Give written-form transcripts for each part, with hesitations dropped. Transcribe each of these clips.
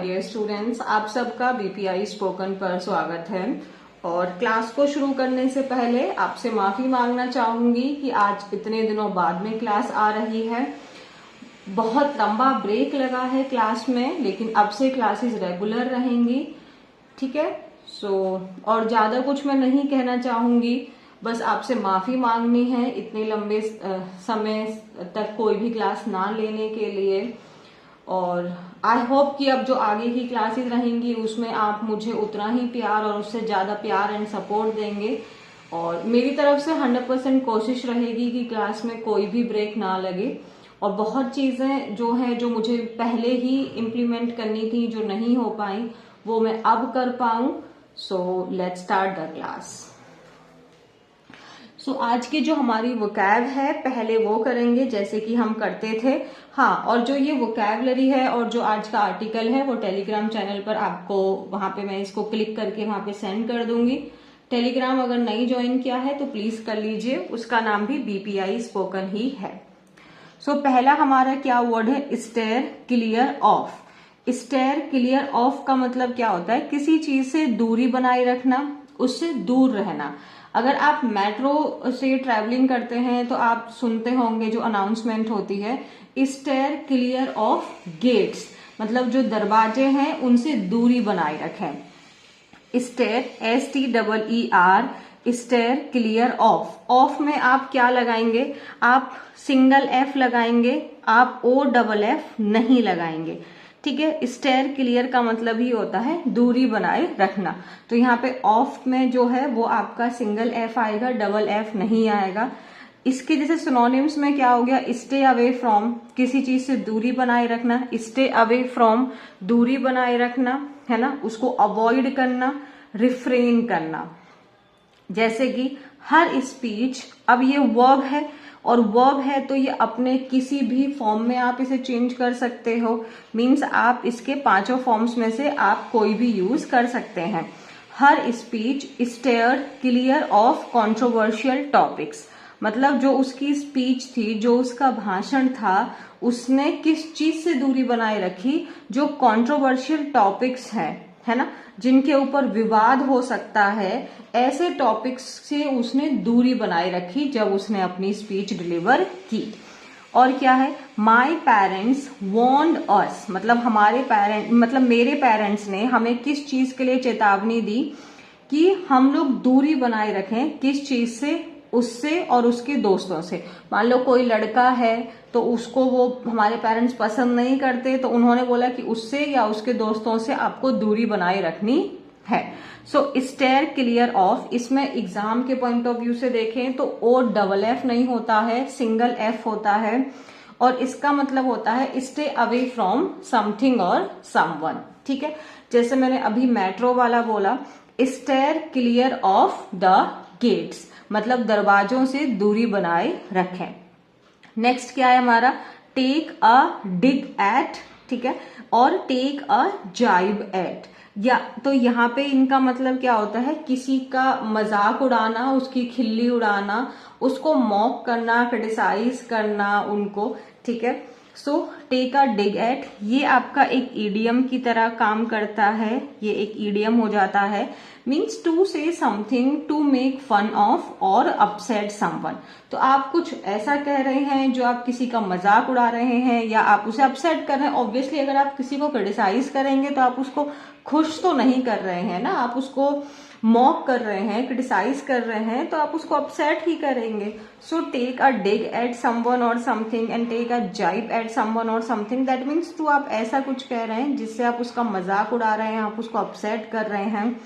Dear students, आप सबका BPI spoken पर स्वागत है। और क्लास को शुरू करने से पहले आपसे माफी मांगना चाहूंगी कि आज इतने दिनों बाद में क्लास आ रही है। बहुत लंबा ब्रेक लगा है क्लास में, लेकिन अब से क्लासेस रेगुलर रहेंगी। ठीक है। और ज्यादा कुछ मैं नहीं कहना चाहूंगी, बस आपसे माफी मांगनी है इतने लंबे समय तक कोई भी क्लास ना लेने के लिए। और आई होप कि अब जो आगे की क्लासेस रहेंगी उसमें आप मुझे उतना ही प्यार और उससे ज्यादा प्यार एंड सपोर्ट देंगे। और मेरी तरफ से 100% कोशिश रहेगी कि क्लास में कोई भी ब्रेक ना लगे। और बहुत चीजें जो हैं जो मुझे पहले ही इम्प्लीमेंट करनी थी, जो नहीं हो पाई, वो मैं अब कर पाऊं। So let's start the class. आज की जो हमारी वोकैब है पहले वो करेंगे जैसे कि हम करते थे। हाँ, और जो ये वोकैबलरी है और जो आज का आर्टिकल है वो टेलीग्राम चैनल पर आपको, वहां पे मैं इसको क्लिक करके वहां पे सेंड कर दूंगी। टेलीग्राम अगर नहीं ज्वाइन किया है तो प्लीज कर लीजिए, उसका नाम भी बीपीआई स्पोकन ही है। पहला हमारा क्या वर्ड है? Steer clear of. Steer clear of का मतलब क्या होता है? किसी चीज से दूरी बनाए रखना, उससे दूर रहना। अगर आप मेट्रो से ट्रैवलिंग करते हैं तो आप सुनते होंगे जो अनाउंसमेंट होती है, स्टेयर क्लियर ऑफ गेट्स, मतलब जो दरवाजे हैं उनसे दूरी बनाए रखें। Steer STEER, steer clear of. Of में आप क्या लगाएंगे? आप सिंगल F लगाएंगे, आप OFF नहीं लगाएंगे। ठीक है। स्टेयर क्लियर का मतलब ही होता है दूरी बनाए रखना। तो यहाँ पे ऑफ में जो है वो आपका सिंगल F आएगा, डबल F नहीं आएगा। इसके जैसे सिनोनिम्स में क्या हो गया? स्टे अवे फ्रॉम, किसी चीज से दूरी बनाए रखना। स्टे अवे फ्रॉम, दूरी बनाए रखना, है ना, उसको अवॉइड करना, रिफ्रेन करना। जैसे कि हर स्पीच, अब ये वर्ब है और वर्ब है तो ये अपने किसी भी फॉर्म में आप इसे चेंज कर सकते हो। मीन्स आप इसके पांचों फॉर्म्स में से आप कोई भी यूज कर सकते हैं। हर speech steer clear of controversial topics, मतलब जो उसकी स्पीच थी, जो उसका भाषण था, उसने किस चीज से दूरी बनाए रखी? जो कंट्रोवर्शियल टॉपिक्स है ना, जिनके ऊपर विवाद हो सकता है, ऐसे टॉपिक्स से उसने दूरी बनाए रखी जब उसने अपनी स्पीच डिलीवर की। और क्या है? माई पेरेंट्स वॉर्न्ड अस, मतलब हमारे पेरेंट, मतलब मेरे पेरेंट्स ने हमें किस चीज के लिए चेतावनी दी कि हम लोग दूरी बनाए रखें। किस चीज से? उससे और उसके दोस्तों से। मान लो कोई लड़का है तो उसको वो हमारे पेरेंट्स पसंद नहीं करते, तो उन्होंने बोला कि उससे या उसके दोस्तों से आपको दूरी बनाए रखनी है। स्टेयर क्लियर ऑफ, इसमें एग्जाम के पॉइंट ऑफ व्यू से देखें तो OFF नहीं होता है, सिंगल F होता है। और इसका मतलब होता है स्टे अवे फ्रॉम समथिंग और समवन। ठीक है। जैसे मैंने अभी मेट्रो वाला बोला, steer clear of the gates, मतलब दरवाजों से दूरी बनाए रखें। नेक्स्ट क्या है हमारा? टेक अ डिग एट, ठीक है, और टेक अ जाइब एट। या तो यहाँ पे इनका मतलब क्या होता है? किसी का मजाक उड़ाना, उसकी खिल्ली उड़ाना, उसको मॉक करना, क्रिटिसाइज करना उनको। ठीक है। टेक अ डिग एट, ये आपका एक ईडियम की तरह काम करता है। ये एक ईडियम हो जाता है। Means to say something to make fun of और अपसेट समवन। तो आप कुछ ऐसा कह रहे हैं जो आप किसी का मजाक उड़ा रहे हैं या आप उसे अपसेट कर रहे हैं। ऑब्वियसली अगर आप किसी को क्रिटिसाइज करेंगे तो आप उसको खुश तो नहीं कर रहे हैं ना, आप उसको मॉक कर रहे हैं, क्रिटिसाइज कर रहे हैं, तो आप उसको अपसेट ही करेंगे। Take a dig at someone और something and take a jibe at someone और समथिंग, दैट मीन्स टू आप ऐसा कुछ कह रहे हैं जिससे आप उसका मजाक उड़ा रहे हैं, आप उसको अपसेट कर रहे हैं।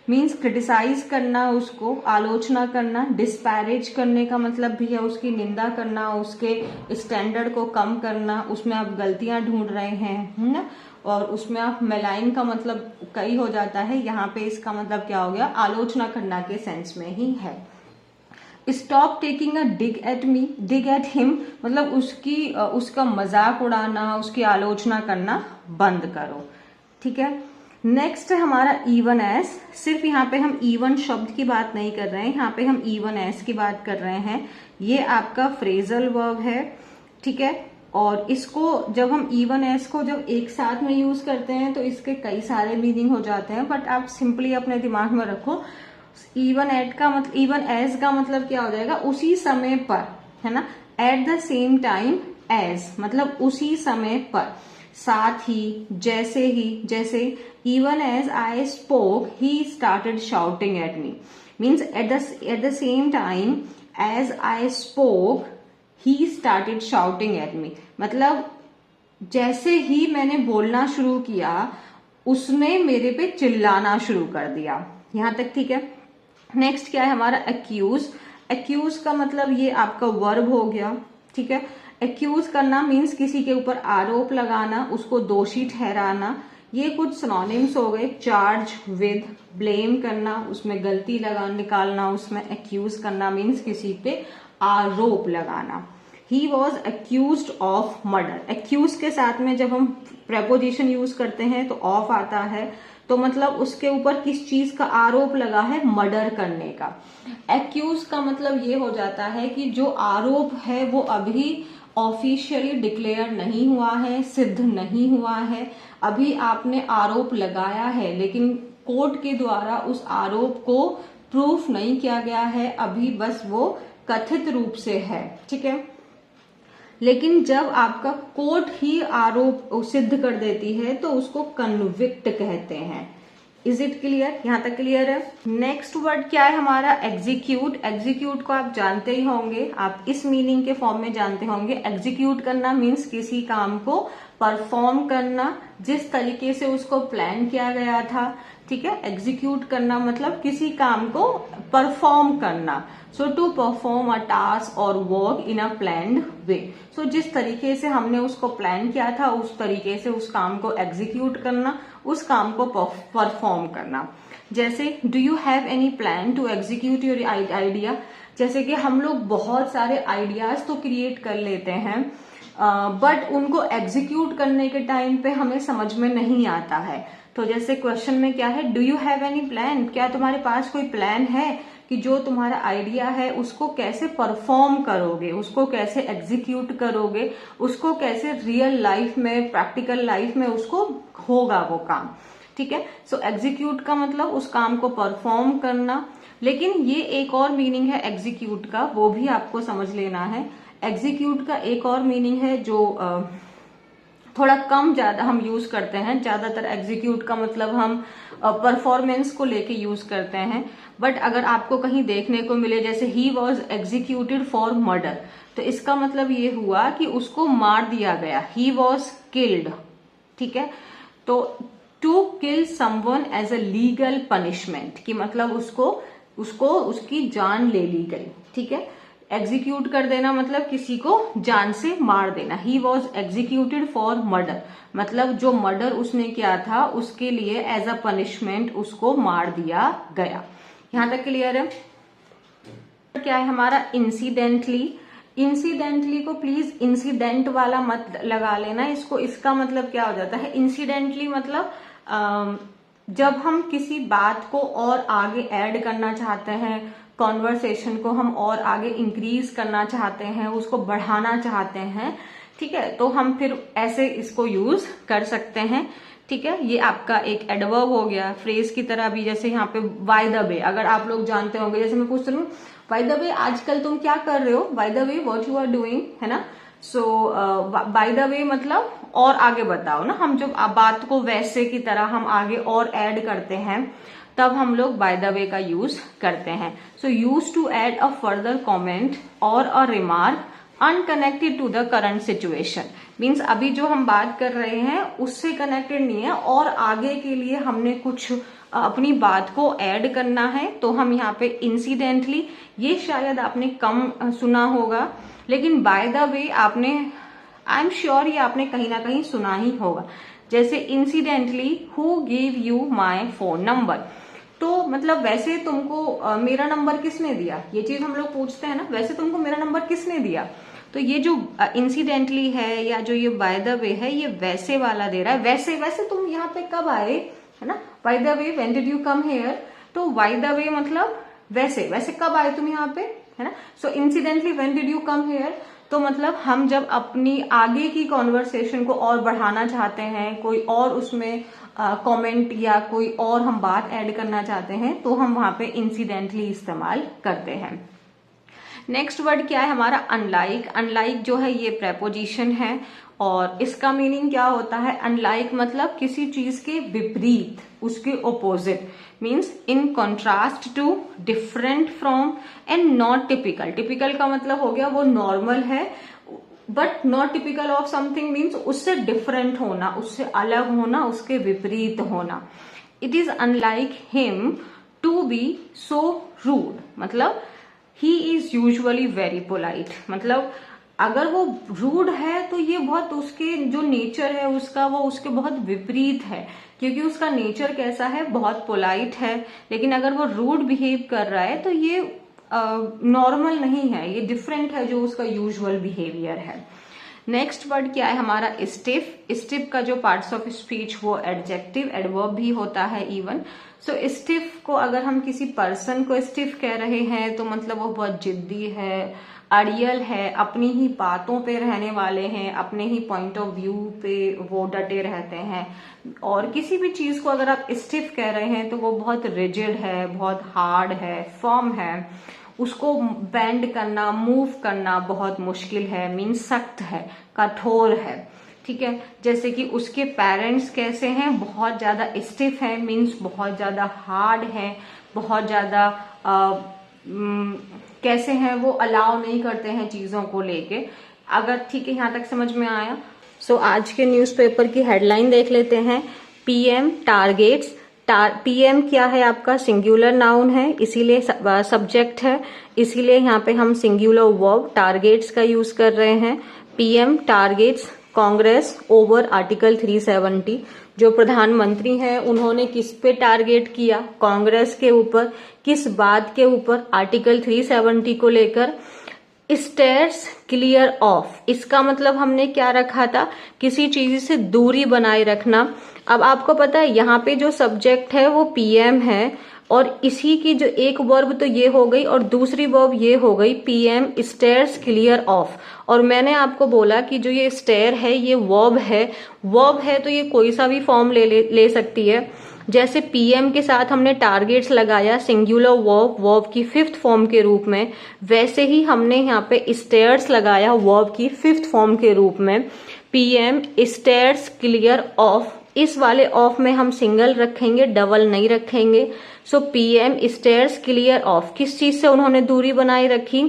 मीन्स क्रिटिसाइज करना, उसको आलोचना करना। डिस्पैरेज करने का मतलब भी है उसकी निंदा करना, उसके स्टैंडर्ड को कम करना, उसमें आप गलतियां ढूंढ रहे हैं, है ना। और उसमें आप मेलाइन का मतलब कई हो जाता है, यहाँ पे इसका मतलब क्या हो गया? आलोचना करना के सेंस में ही है। Stop taking a dig at me, dig at him, मतलब उसका मजाक उड़ाना, उसकी आलोचना करना बंद करो। ठीक है। नेक्स्ट है हमारा इवन एस। सिर्फ यहाँ पे हम इवन शब्द की बात नहीं कर रहे हैं, यहाँ पे हम इवन एस की बात कर रहे हैं। ये आपका फ्रेजल वर्ब है। ठीक है। और इसको जब हम इवन एस को जब एक साथ में यूज करते हैं तो इसके कई सारे मीनिंग हो जाते हैं, बट आप सिंपली अपने दिमाग में रखो इवन एट का मतलब इवन एज का मतलब क्या हो जाएगा, उसी समय पर, है ना। At the same time as मतलब उसी समय पर, साथ ही, जैसे even as I spoke he started shouting at me, means at the same time as I spoke he started shouting at me, मतलब जैसे ही मैंने बोलना शुरू किया उसने मेरे पे चिल्लाना शुरू कर दिया। यहां तक ठीक है। नेक्स्ट क्या है हमारा एक्यूज। एक्यूज का मतलब ये आपका वर्ब हो गया, ठीक है। एक्यूज करना मीन्स किसी के ऊपर आरोप लगाना, उसको दोषी ठहराना। ये कुछ सिनोनिम्स हो गए, चार्ज विद, ब्लेम करना, उसमें गलती निकालना, उसमें एक्यूज करना मीन्स किसी पे आरोप लगाना। He was accuse of murder. Accuse के साथ में जब हम प्रेपोजिशन यूज करते हैं तो ऑफ आता है, तो मतलब उसके ऊपर किस चीज का आरोप लगा है, मर्डर करने का। एक्यूज का मतलब ये हो जाता है कि जो आरोप है वो अभी ऑफिशियली डिक्लेयर नहीं हुआ है, सिद्ध नहीं हुआ है, अभी आपने आरोप लगाया है लेकिन कोर्ट के द्वारा उस आरोप को प्रूफ नहीं किया गया है, अभी बस वो कथित रूप से है, ठीक है। लेकिन जब आपका कोर्ट ही आरोप सिद्ध कर देती है तो उसको कन्विक्ट कहते हैं। Is it clear? यहां तक क्लियर है। नेक्स्ट वर्ड क्या है हमारा, एग्जीक्यूट। एग्जीक्यूट को आप जानते ही होंगे, आप इस मीनिंग के फॉर्म में जानते होंगे। एग्जीक्यूट करना मीन्स किसी काम को परफॉर्म करना जिस तरीके से उसको प्लान किया गया था, ठीक है। एग्जीक्यूट करना मतलब किसी काम को परफॉर्म करना। सो टू परफॉर्म अ टास्क और वर्क इन अ प्लान्ड वे। सो जिस तरीके से हमने उसको प्लान किया था उस तरीके से उस काम को एग्जीक्यूट करना, उस काम को परफॉर्म करना। जैसे do you have any plan to execute your idea. जैसे कि हम लोग बहुत सारे आइडियाज तो क्रिएट कर लेते हैं बट उनको एग्जीक्यूट करने के टाइम पे हमें समझ में नहीं आता है। तो जैसे क्वेश्चन में क्या है, do you have any plan, क्या तुम्हारे पास कोई प्लान है कि जो तुम्हारा आइडिया है उसको कैसे परफॉर्म करोगे, उसको कैसे एग्जीक्यूट करोगे, उसको कैसे रियल लाइफ में, प्रैक्टिकल लाइफ में उसको होगा वो काम, ठीक है। सो एग्जीक्यूट का मतलब उस काम को परफॉर्म करना। लेकिन ये एक और मीनिंग है एग्जीक्यूट का, वो भी आपको समझ लेना है। एग्जीक्यूट का एक और मीनिंग है जो थोड़ा कम ज्यादा हम यूज करते हैं। ज्यादातर एग्जीक्यूट का मतलब हम परफॉर्मेंस को लेके यूज करते हैं, बट अगर आपको कहीं देखने को मिले जैसे he was executed for murder, तो इसका मतलब ये हुआ कि उसको मार दिया गया, ही वॉज किल्ड, ठीक है। तो to kill someone as a legal punishment की मतलब उसको उसकी जान ले ली गई, ठीक है। एग्जीक्यूट कर देना मतलब किसी को जान से मार देना। He was executed for murder मतलब जो मर्डर उसने किया था उसके लिए एज अ पनिशमेंट उसको मार दिया गया। यहां तक क्लियर है। क्या है हमारा इंसिडेंटली। इंसिडेंटली को प्लीज इंसिडेंट वाला मत लगा लेना इसको, इसका मतलब क्या हो जाता है, इंसिडेंटली मतलब जब हम किसी बात को और आगे ऐड करना चाहते हैं, कॉन्वर्सेशन को हम और आगे इंक्रीज करना चाहते हैं, उसको बढ़ाना चाहते हैं, ठीक है, तो हम फिर ऐसे इसको यूज कर सकते हैं, ठीक है। ये आपका एक एडवर्ब हो गया फ्रेज की तरह भी। जैसे यहाँ पे बाय द वे, अगर आप लोग जानते होंगे, जैसे मैं पूछ रही हूँ बाय द वे आजकल तुम क्या कर रहे हो, by the way what you are doing, है ना। सो बाय द वे मतलब और आगे बताओ ना, हम जब बात को वैसे की तरह हम आगे और ऐड करते हैं तब हम लोग बाय द वे का यूज करते हैं। So use to add a further comment और a remark unconnected to the current situation, means अभी जो हम बात कर रहे हैं उससे कनेक्टेड नहीं है और आगे के लिए हमने कुछ अपनी बात को ऐड करना है, तो हम यहाँ पे इंसिडेंटली, ये शायद आपने कम सुना होगा, लेकिन बाय द वे आपने, आई एम श्योर ये आपने कहीं ना कहीं सुना ही होगा। जैसे incidentally who give you my phone number, तो मतलब वैसे तुमको मेरा नंबर किसने दिया, ये चीज हम लोग पूछते हैं ना, वैसे तुमको मेरा नंबर किसने दिया। तो ये जो इंसिडेंटली है या जो ये बाय द वे है, ये वैसे वाला दे रहा है। वैसे वैसे तुम यहाँ पे कब आए, है ना। Bye the way when did you come here, तो बाय द वे मतलब वैसे वैसे कब आए तुम यहाँ पे, है ना। So incidentally when did you come here, तो मतलब हम जब अपनी आगे की कॉन्वर्सेशन को और बढ़ाना चाहते हैं, कोई और उसमें कमेंट या कोई और हम बात ऐड करना चाहते हैं, तो हम वहां पे इंसिडेंटली इस्तेमाल करते हैं। नेक्स्ट वर्ड क्या है हमारा, अनलाइक। अनलाइक जो है ये प्रेपोजिशन है और इसका मीनिंग क्या होता है, अनलाइक मतलब किसी चीज के विपरीत, उसके opposite, means in contrast to, different from and not typical. Typical का मतलब हो गया वो नॉर्मल है, but not typical of something means उससे डिफरेंट होना, उससे अलग होना, उसके विपरीत होना। It is unlike him to be so rude, मतलब he is usually very polite, मतलब अगर वो रूड है तो ये बहुत उसके जो नेचर है उसका, वो उसके बहुत विपरीत है, क्योंकि उसका नेचर कैसा है, बहुत पोलाइट है। लेकिन अगर वो रूड बिहेव कर रहा है तो ये नॉर्मल नहीं है, ये डिफरेंट है जो उसका यूजुअल बिहेवियर है। नेक्स्ट वर्ड क्या है हमारा, स्टिफ। स्टिफ का जो पार्ट्स ऑफ स्पीच वो एडजेक्टिव, एडवर्ब भी होता है इवन। सो स्टिफ को अगर हम किसी पर्सन को स्टिफ कह रहे हैं तो मतलब वो बहुत जिद्दी है, अड़ियल है, अपनी ही बातों पे रहने वाले हैं, अपने ही पॉइंट ऑफ व्यू पे वो डटे रहते हैं। और किसी भी चीज को अगर आप स्टिफ कह रहे हैं तो वो बहुत रिजिड है, बहुत हार्ड है, फर्म है, उसको बेंड करना, मूव करना बहुत मुश्किल है, मीन्स सख्त है, कठोर है। ठीक है, जैसे कि उसके पेरेंट्स कैसे हैं, बहुत ज्यादा स्टिफ है, मीन्स बहुत ज्यादा हार्ड है, बहुत ज्यादा कैसे हैं, वो अलाउ नहीं करते हैं चीजों को लेके। अगर ठीक है यहाँ तक समझ में आया। सो आज के न्यूज़पेपर की हेडलाइन देख लेते हैं, पीएम टारगेट्स। पीएम क्या है आपका, सिंगुलर नाउन है, इसीलिए सब्जेक्ट है, इसीलिए यहाँ पे हम सिंगुलर वर्ब टारगेट्स का यूज कर रहे हैं। PM targets Congress over article 370। जो प्रधानमंत्री हैं उन्होंने किस पे टारगेट किया, कांग्रेस के ऊपर। किस बात के ऊपर, आर्टिकल 370 को लेकर। स्टेयर्स क्लियर ऑफ, इसका मतलब हमने क्या रखा था, किसी चीज से दूरी बनाए रखना। अब आपको पता है यहाँ पे जो सब्जेक्ट है वो पीएम है, और इसी की जो एक वर्ब तो ये हो गई और दूसरी वर्ब ये हो गई, पीएम स्टेयर्स क्लियर ऑफ। और मैंने आपको बोला कि जो ये स्टेयर है ये वर्ब है, वर्ब है तो ये कोई सा भी फॉर्म ले सकती है। जैसे पीएम के साथ हमने टारगेट्स लगाया सिंगुलर वर्ब, वर्ब की फिफ्थ फॉर्म के रूप में, वैसे ही हमने यहाँ पे स्टेयर्स लगाया वर्ब की फिफ्थ फॉर्म के रूप में। पीएम स्टेयर्स क्लियर ऑफ, इस वाले ऑफ में हम सिंगल रखेंगे, डबल नहीं रखेंगे। सो पीएम स्टेयर्स क्लियर ऑफ, किस चीज से उन्होंने दूरी बनाए रखी,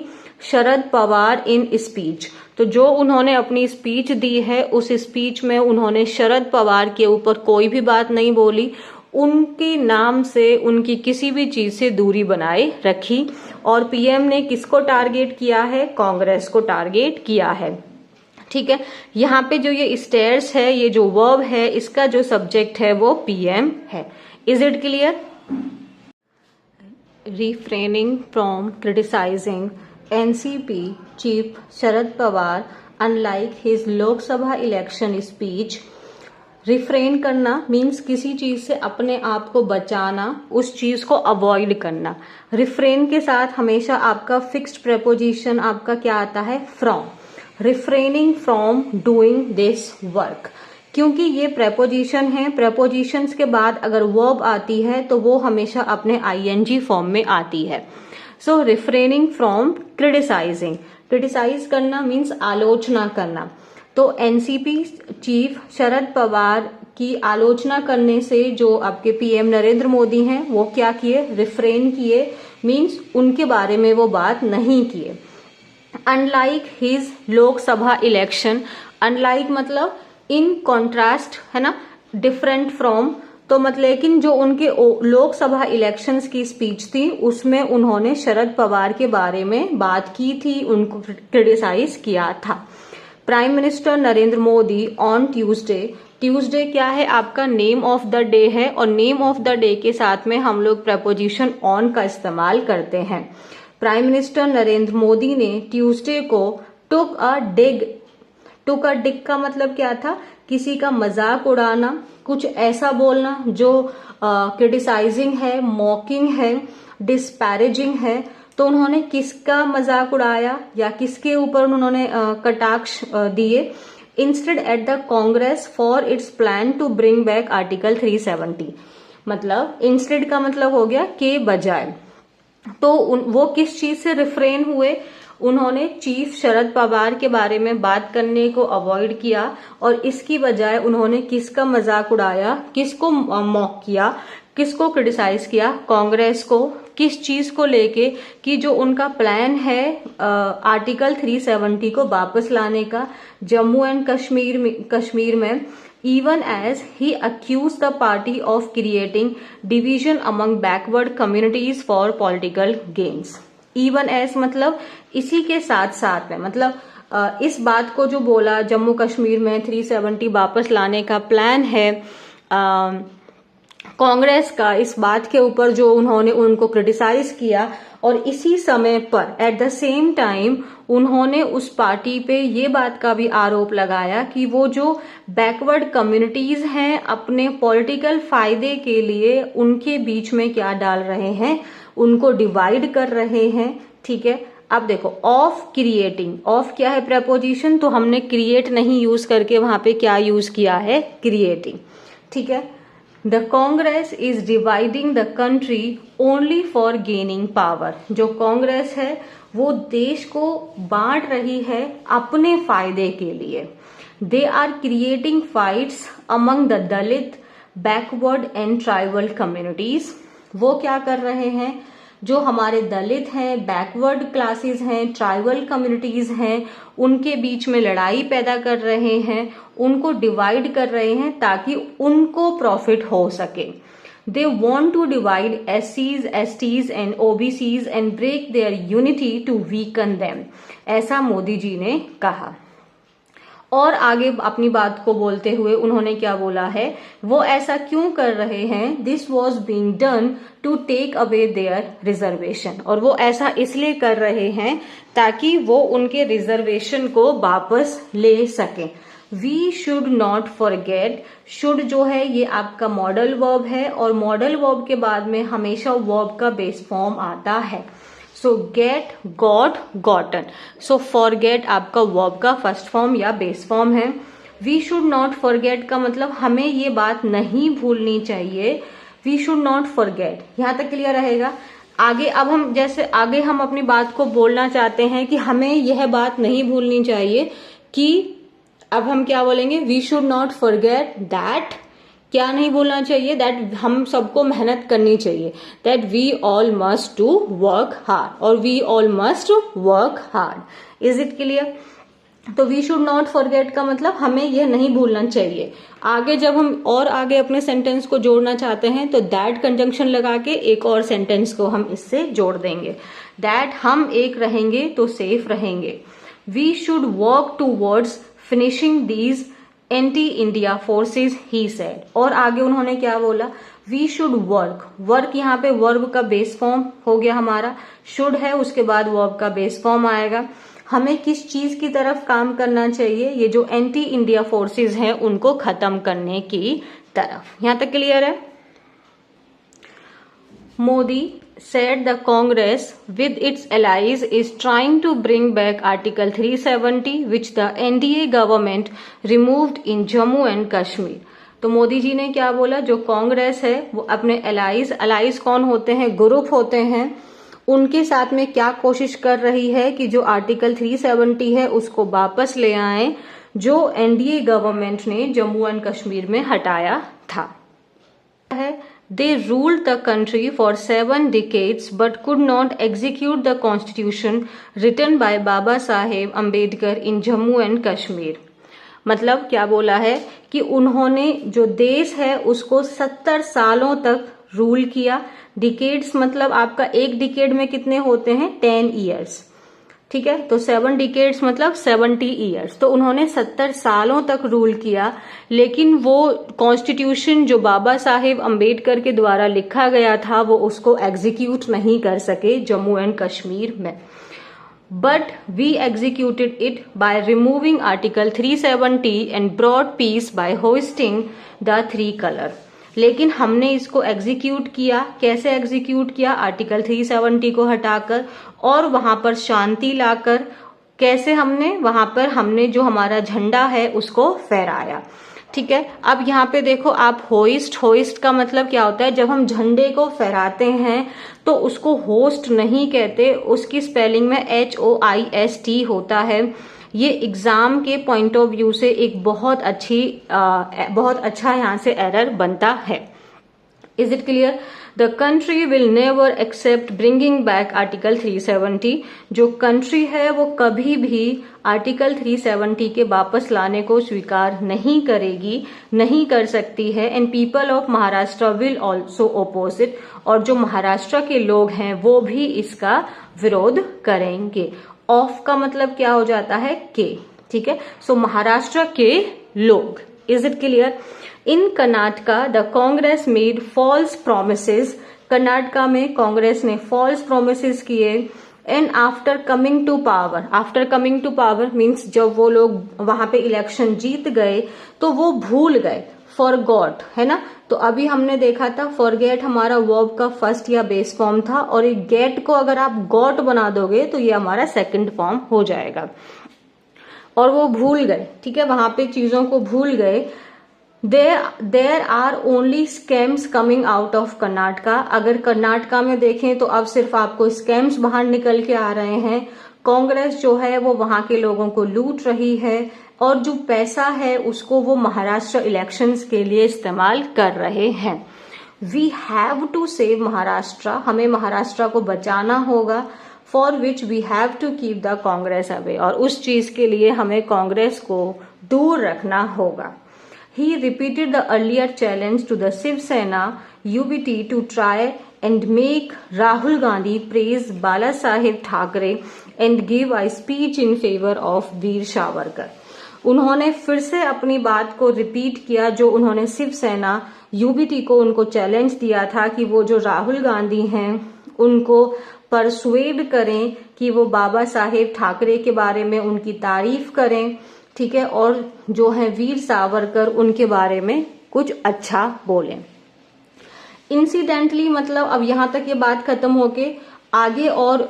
शरद पवार इन स्पीच। तो जो उन्होंने अपनी स्पीच दी है उस स्पीच में उन्होंने शरद पवार के ऊपर कोई भी बात नहीं बोली, उनके नाम से उनकी किसी भी चीज से दूरी बनाए रखी। और पीएम ने किसको टारगेट किया है, कांग्रेस को टारगेट किया है। ठीक है, यहाँ पे जो ये स्टेयर्स है, ये जो वर्ब है, इसका जो सब्जेक्ट है वो पीएम है। Is it clear? Refraining from criticising NCP chief Sharad Pawar unlike his Lok Sabha election speech. Refrain करना मीन्स किसी चीज से अपने आप को बचाना, उस चीज को अवॉइड करना। रिफ्रेन के साथ हमेशा आपका फिक्स्ड प्रेपोजिशन आपका क्या आता है, from. Refraining from doing this work, क्योंकि ये प्रेपोजिशन है, प्रेपोजिशंस के बाद अगर वर्ब आती है तो वो हमेशा अपने आईएनजी फॉर्म में आती है। सो रिफ्रेनिंग फ्रॉम क्रिटिसाइजिंग, क्रिटिसाइज करना मीन्स आलोचना करना। तो एनसीपी चीफ शरद पवार की आलोचना करने से जो आपके पीएम नरेंद्र मोदी हैं वो क्या किए, रिफ्रेन किए, मीन्स उनके बारे में वो बात नहीं किए। Unlike his Lok Sabha election, unlike मतलब इन कॉन्ट्रास्ट है ना, डिफरेंट फ्रॉम, तो मतलब लेकिन जो उनके लोकसभा इलेक्शंस की स्पीच थी उसमें उन्होंने शरद पवार के बारे में बात की थी, उनको क्रिटिसाइज किया था। Prime minister Narendra Modi on Tuesday, Tuesday क्या है आपका नेम ऑफ द डे है, और नेम ऑफ द डे के साथ में हम लोग प्रपोजिशन ऑन का इस्तेमाल करते हैं। प्राइम मिनिस्टर नरेंद्र मोदी ने ट्यूसडे को टुक अ डिग, टुक अ डिग का मतलब क्या था, किसी का मजाक उड़ाना, कुछ ऐसा बोलना जो क्रिटिसाइजिंग है, मॉकिंग है, डिस्पैरेजिंग है। तो उन्होंने किसका मजाक उड़ाया या किसके ऊपर उन्होंने कटाक्ष दिए? Instead at the Congress for its plan to bring back article 370। मतलब इंस्टेड का मतलब हो गया के बजाय। तो वो किस चीज से रिफ्रेन हुए? उन्होंने चीफ शरद पवार के बारे में बात करने को अवॉइड किया और इसकी बजाय उन्होंने किसका मजाक उड़ाया, किसको मॉक किया, किसको क्रिटिसाइज किया? कांग्रेस को। किस चीज को लेके? कि जो उनका प्लान है आर्टिकल 370 को वापस लाने का जम्मू एंड कश्मीर में। Even as he accused the party of creating division among backward communities for political gains. Even as मतलब इसी के साथ साथ में, मतलब इस बात को जो बोला जम्मू कश्मीर में 370 वापस लाने का प्लान है कांग्रेस का, इस बात के ऊपर जो उन्होंने उनको क्रिटिसाइज किया और इसी समय पर एट द सेम टाइम उन्होंने उस पार्टी पे ये बात का भी आरोप लगाया कि वो जो बैकवर्ड कम्युनिटीज हैं अपने पॉलिटिकल फायदे के लिए उनके बीच में क्या डाल रहे हैं, उनको डिवाइड कर रहे हैं। ठीक है, अब देखो ऑफ क्रिएटिंग, ऑफ क्या है? प्रपोजिशन। तो हमने क्रिएट नहीं यूज करके वहां पे क्या यूज किया है? क्रिएटिंग। ठीक है, the Congress is dividing the country only for gaining power. जो कांग्रेस है वो देश को बांट रही है अपने फायदे के लिए। They are creating fights among the Dalit, backward and tribal communities. वो क्या कर रहे हैं? जो हमारे दलित हैं, बैकवर्ड क्लासेस हैं, ट्राइबल कम्युनिटीज हैं, उनके बीच में लड़ाई पैदा कर रहे हैं, उनको डिवाइड कर रहे हैं ताकि उनको प्रॉफिट हो सके। They want to divide SCs, STs and OBCs and break their unity to weaken them. ऐसा मोदी जी ने कहा। और आगे अपनी बात को बोलते हुए उन्होंने क्या बोला है? वो ऐसा क्यों कर रहे हैं? This was being done to take away their reservation. और वो ऐसा इसलिए कर रहे हैं ताकि वो उनके रिजर्वेशन को वापस ले सकें। We should not forget. Should जो है ये आपका मॉडल वर्ब है और मॉडल वर्ब के बाद में हमेशा वर्ब का बेस फॉर्म आता है। सो gate, got, gotten. So forget आपका वर्ब का फर्स्ट फॉर्म या बेस फॉर्म है। वी शुड नॉट फॉरगेट का मतलब हमें ये बात नहीं भूलनी चाहिए। वी शुड नॉट फॉरगेट, यहां तक क्लियर रहेगा। आगे अब हम जैसे आगे हम अपनी बात को बोलना चाहते हैं कि हमें यह बात नहीं भूलनी चाहिए कि अब हम क्या बोलेंगे? We should not forget that, क्या नहीं बोलना चाहिए? दैट हम सबको मेहनत करनी चाहिए। That we all must to work hard और we all must work hard. Is it clear? तो वी शुड नॉट फॉरगेट का मतलब हमें यह नहीं भूलना चाहिए। आगे जब हम और आगे अपने सेंटेंस को जोड़ना चाहते हैं तो दैट कंजंक्शन लगा के एक और सेंटेंस को हम इससे जोड़ देंगे। दैट हम एक रहेंगे तो सेफ रहेंगे। We should work towards finishing these anti India forces, he said. और आगे उन्होंने क्या बोला? We should work. वर्क यहाँ पे वर्ब का बेस फॉर्म हो गया हमारा, शुड है, उसके बाद वर्ब का बेस फॉर्म आएगा। हमें किस चीज की तरफ काम करना चाहिए? ये जो एंटी इंडिया फोर्सेस हैं उनको खत्म करने की तरफ। यहां तक क्लियर है? Modi said the Congress with its allies is trying to bring back Article 370 which the NDA government removed in Jammu and Kashmir। तो मोदी जी ने क्या बोला? जो कांग्रेस है वो अपने अलाइज कौन होते हैं? ग्रुप होते हैं। उनके साथ में क्या कोशिश कर रही है कि जो आर्टिकल 370 है उसको वापस ले आए, जो एनडीए गवर्नमेंट ने जम्मू एंड कश्मीर में हटाया था। They ruled the country for 7 decades but could not execute the constitution written by Baba Saheb Ambedkar in Jammu and Kashmir। मतलब क्या बोला है कि उन्होंने जो देश है उसको 70 सालों तक रूल किया। डिकेड्स मतलब आपका एक डिकेड में कितने होते हैं? 10 ईयर्स। ठीक है, तो 7 डिकेड्स मतलब 70 ईयर्स। तो उन्होंने 70 सालों तक रूल किया, लेकिन वो कॉन्स्टिट्यूशन जो बाबा साहेब अंबेडकर के द्वारा लिखा गया था वो उसको एग्जीक्यूट नहीं कर सके जम्मू एंड कश्मीर में। But we executed it by removing article 370 and brought peace by hoisting the 3 colour. लेकिन हमने इसको एग्जीक्यूट किया। कैसे एग्जीक्यूट किया? आर्टिकल 370 को हटाकर और वहां पर शांति लाकर। कैसे? हमने वहां पर हमने जो हमारा झंडा है उसको फहराया। ठीक है, अब यहाँ पे देखो आप होइस्ट का मतलब क्या होता है? जब हम झंडे को फहराते हैं तो उसको होस्ट नहीं कहते, उसकी स्पेलिंग में HOIST होता है। ये एग्जाम के पॉइंट ऑफ व्यू से एक बहुत अच्छा यहाँ से एरर बनता है। Is it clear? The country will never accept bringing back article 370। जो कंट्री है वो कभी भी आर्टिकल 370 के वापस लाने को स्वीकार नहीं करेगी, नहीं कर सकती है। And people of Maharashtra will also oppose it. और जो महाराष्ट्र के लोग हैं वो भी इसका विरोध करेंगे। ऑफ का मतलब क्या हो जाता है? के। ठीक है, सो महाराष्ट्र के लोग। Is it clear? In Karnataka the Congress made false promises. Karnataka में कांग्रेस ने फॉल्स प्रोमिसेस किए। And after coming to power means जब वो लोग वहां पे इलेक्शन जीत गए तो वो भूल गए। फॉरगॉट है ना, तो अभी हमने देखा था फॉरगेट हमारा वर्ब का फर्स्ट या बेस फॉर्म था, और ये गेट को अगर आप गॉट बना दोगे तो ये हमारा सेकंड फॉर्म हो जाएगा। और वो भूल गए। ठीक है, वहां पे चीजों को भूल गए। There are only scams coming out of Karnataka. अगर कर्नाटका में देखें तो अब सिर्फ आपको स्कैम्स बाहर निकल के आ रहे हैं। कांग्रेस जो है वो वहां के लोगों को लूट रही है और जो पैसा है उसको वो महाराष्ट्र इलेक्शंस के लिए इस्तेमाल कर रहे हैं। We have to save Maharashtra. हमें महाराष्ट्र को बचाना होगा। For which we have to keep the Congress away. और उस चीज के लिए हमें कांग्रेस को दूर रखना होगा। He repeated the earlier challenge to the Shiv Sena UBT to try and make Rahul Gandhi praise Bala Saheb Thackeray and give a speech in favor of Veer Savarkar. उन्होंने फिर से अपनी बात को रिपीट किया जो उन्होंने शिवसेना यूबीटी को उनको चैलेंज दिया था कि वो जो राहुल गांधी हैं उनको परसुएड करें कि वो बाबा साहेब ठाकरे के बारे में उनकी तारीफ करें। ठीक है, और जो है वीर सावरकर उनके बारे में कुछ अच्छा बोलें। इंसिडेंटली मतलब अब यहां तक ये बात खत्म होके आगे और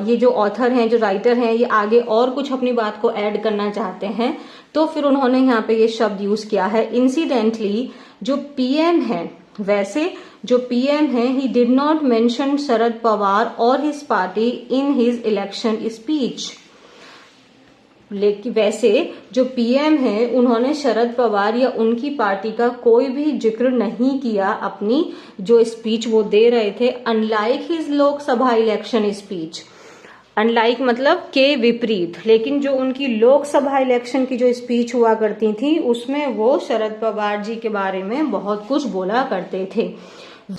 ये जो ऑथर हैं, जो राइटर हैं, ये आगे और कुछ अपनी बात को ऐड करना चाहते हैं, तो फिर उन्होंने यहाँ पे ये शब्द यूज किया है इंसिडेंटली। जो पीएम है, वैसे जो पीएम है, he did not mention Sharad Pawar और his party in his election speech. लेकिन वैसे जो पीएम है उन्होंने शरद पवार या उनकी पार्टी का कोई भी जिक्र नहीं किया अपनी जो स्पीच वो दे रहे थे। Unlike his Lok Sabha election speech, unlike मतलब के विपरीत, लेकिन जो उनकी लोकसभा इलेक्शन की जो स्पीच हुआ करती थी उसमें वो शरद पवार जी के बारे में बहुत कुछ बोला करते थे।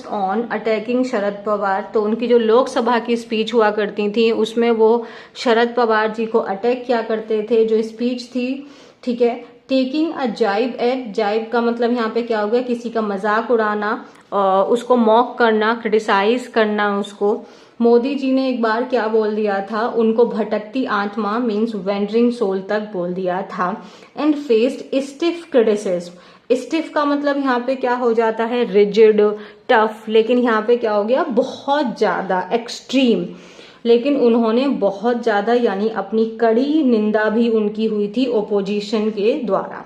ऑन अटैकिंग शरद पवार, तो उनकी जो लोकसभा की स्पीच हुआ करती थी उसमें वो शरद पवार जी को अटैक किया करते थे जो स्पीच थी। ठीक है, टेकिंग अ जाइब एट, जाइब का मतलब यहाँ पे क्या हो गया? किसी का मजाक उड़ाना, उसको मॉक करना, क्रिटिसाइज करना उसको। मोदी जी ने एक बार क्या बोल दिया था? उनको भटकती आत्मा मीन्स वेंडरिंग सोल तक बोल दिया था। And faced stiff criticism. Stiff का मतलब यहाँ पे क्या हो जाता है? रिजिड, टफ, लेकिन यहाँ पे क्या हो गया? बहुत ज्यादा, एक्सट्रीम। लेकिन उन्होंने बहुत ज्यादा यानी अपनी कड़ी निंदा भी उनकी हुई थी ओपोजिशन के द्वारा।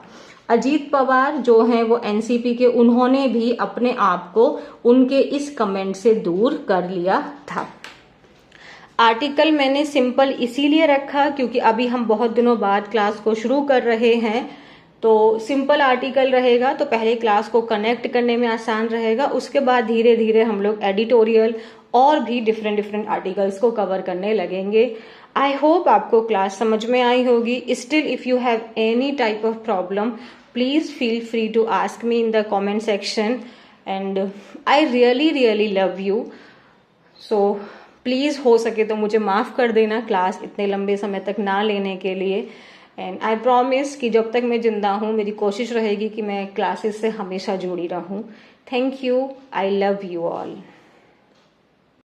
अजीत पवार जो हैं वो एनसीपी के, उन्होंने भी अपने आप को उनके इस कमेंट से दूर कर लिया था। आर्टिकल मैंने सिंपल इसीलिए रखा क्योंकि अभी हम बहुत दिनों बाद क्लास को शुरू कर रहे हैं, तो सिंपल आर्टिकल रहेगा तो पहले क्लास को कनेक्ट करने में आसान रहेगा। उसके बाद धीरे धीरे हम लोग एडिटोरियल और भी डिफरेंट आर्टिकल्स को कवर करने लगेंगे। आई होप आपको क्लास समझ में आई होगी। Still if you have any type of problem please feel free to ask me in the comment section and I really love you. So please हो सके तो मुझे माफ कर देना क्लास इतने लंबे समय तक ना लेने के लिए। एंड आई प्रॉमिस कि जब तक मैं जिंदा हूँ मेरी कोशिश रहेगी कि मैं क्लासेस से हमेशा जुड़ी रहूँ। Thank you. I love you all.